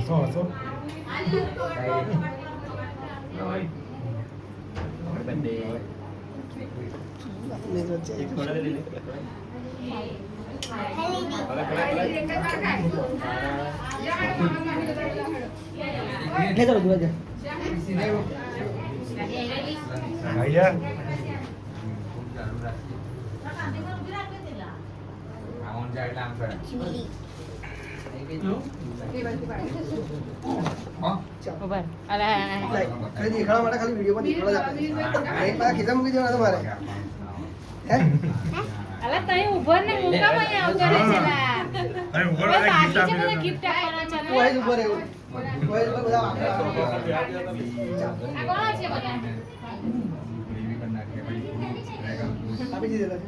હસો હસો ખાલી વિડીયો મૂકી દેવાના તમારે અલા તઈ ઉભો ને મુકા માં આવતો રે છેલા અરે ઉભો રે ગિફ્ટ આપવાના છે કોઈ ઉભો રે કોઈ બધા આ કોણ છે બધા આપી દીધેલા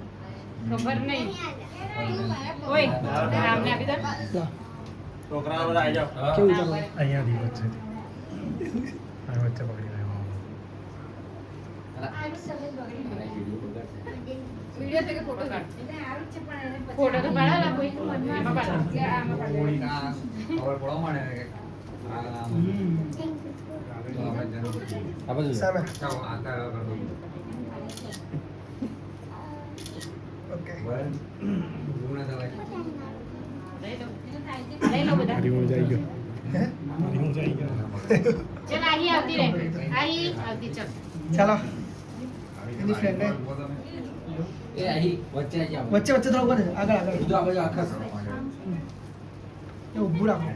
ખબર નહીં ઓય રામને આપી દો છોકરાઓ બધા આવી જાવ કેવું ચાલો અહીંયા દી વચ્ચે આ વચ્ચે પકડી રહ્યો વિડિયો તે ફોટો કાઢ ફોટો તો પાડાલા કોઈ એમાં પાડ આમાં પાડ ખબર પડો મને કે આ બાજુ સામે ચાલો આ કર દો ઓકે ગુણા દવાઈ લઈ લો બધા રિમૂવ જઈ ગયો હે રિમૂવ જઈ ગયો ચલ આહી આવતી રે આહી આવતી ચલ ચાલો એની ફ્રેન્ડ ને એ આહી વચ્ચે આવી જાવ વચ્ચે વચ્ચે થોડું કરે આગળ આગળ બીજો આ બાજુ આખા એ ઊભું રાખો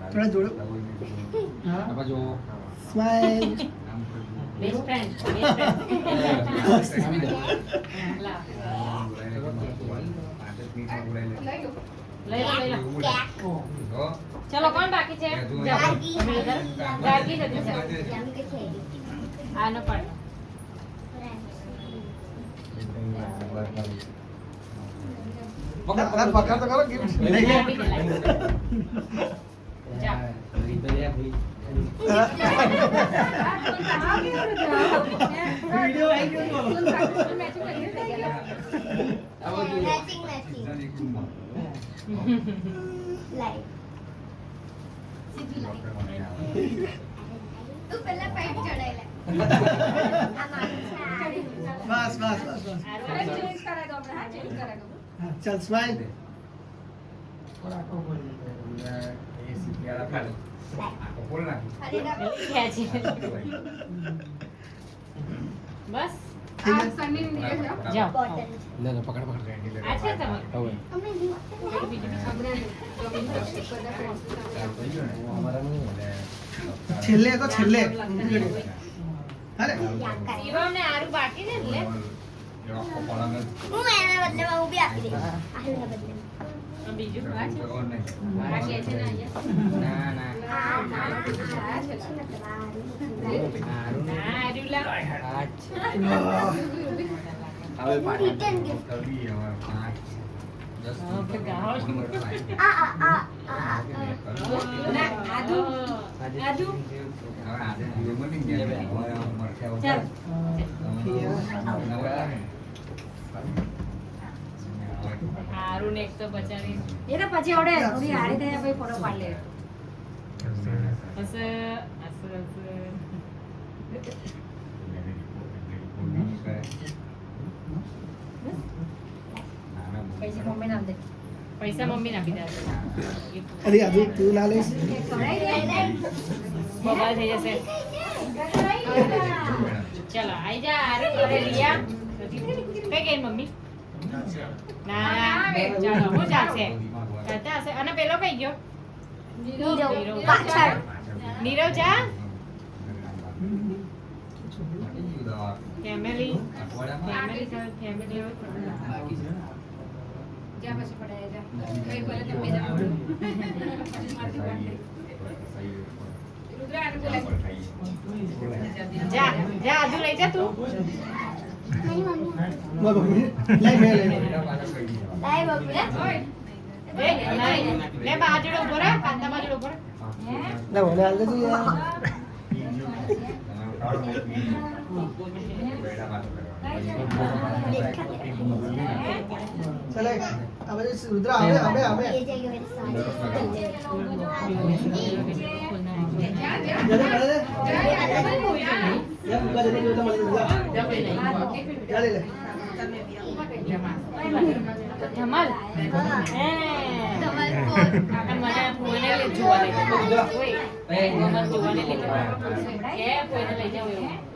થોડા જોડો હા આ બાજુ સ્માઈલ બેસ્ટ ફ્રેન્ડ લા લઈ લો ચલો કોણ બાકી છે ગાર્ગી જતી છે આનો પાડ પકડ તો કરો ગિફ્ટ જા વિડિયો આવી ગયો મેચિંગ લાઈવ સીધી લાઈવ તું પહેલા પેન્ટ ચડાયેલા બસ બસ બસ બસ અરે ચેન્જ કરા દો આપણે હા ચેન્જ કરા દો હા, ચાલ સ્માઈલ એ સીધા ખાલી આખો બોલ નાખી અરે ના ખેંચી બસ આ સની ને લઈ જાઓ જાઓ બોટલ લે લે પકડ પકડ રેડી લે આ છે તમારે હવે અમે છેલ્લે તો છેલ્લે હાલે શિવમ ને આરું બાકી છે એટલે આખો પલંગ હું એના બદલે હું બી આપી દઈશ આના બદલે બીજું આ છે ઓન નહીં આ કે છે ને અહીંયા ના ના આ છે આરું લા હવે Return gift. કવી હવે 5 10 ગાવ આ ના આદુ આદુ હવે આજે જીવન ની ગયા હવે મરશે ચાલ આરું ને એક તો બચારી એ તો પછી આવડે થોડી હારી થાય પછી ફોટો પાડી લે બસ પૈસા મમ્મી નામ દે પૈસા મમ્મી ના પીધા અરે આજુ તું ના લઈશ બબાલ થઈ જશે ચલો આઈ જા આરું કરે લિયા કઈ ગઈ મમ્મી ના ચાલો હું ચાલશે કરતા હશે અને પેલો કઈ ગયો નીરવ પાછળ નીરવ જા ફેમિલી ફેમિલી જા પછી પડાય જા કઈ બોલે તમે જા રુદ્ર આને બોલાય જા જા આજુ લઈ જા તું મમ્મી લઈ મે લઈ લાઈ બાબુ લે લે બાજુ ઉભો રહે કાંદા બાજુ ઉભો રહે ના મને હાલ દે યાર ચલે આ બાજુ રુદ્ર આવે આવે આવે ये जाएगा मेरे साथ જલ્દી કરે દે યા મુકા જલ્દી જોતા મળી જા લે લે ધમાલ હે धमाल અને મને કોઈને લઈ જોવા લઈ ઓય મને જોવાને લઈ જાવ કે કોઈને લઈ જાવ એવું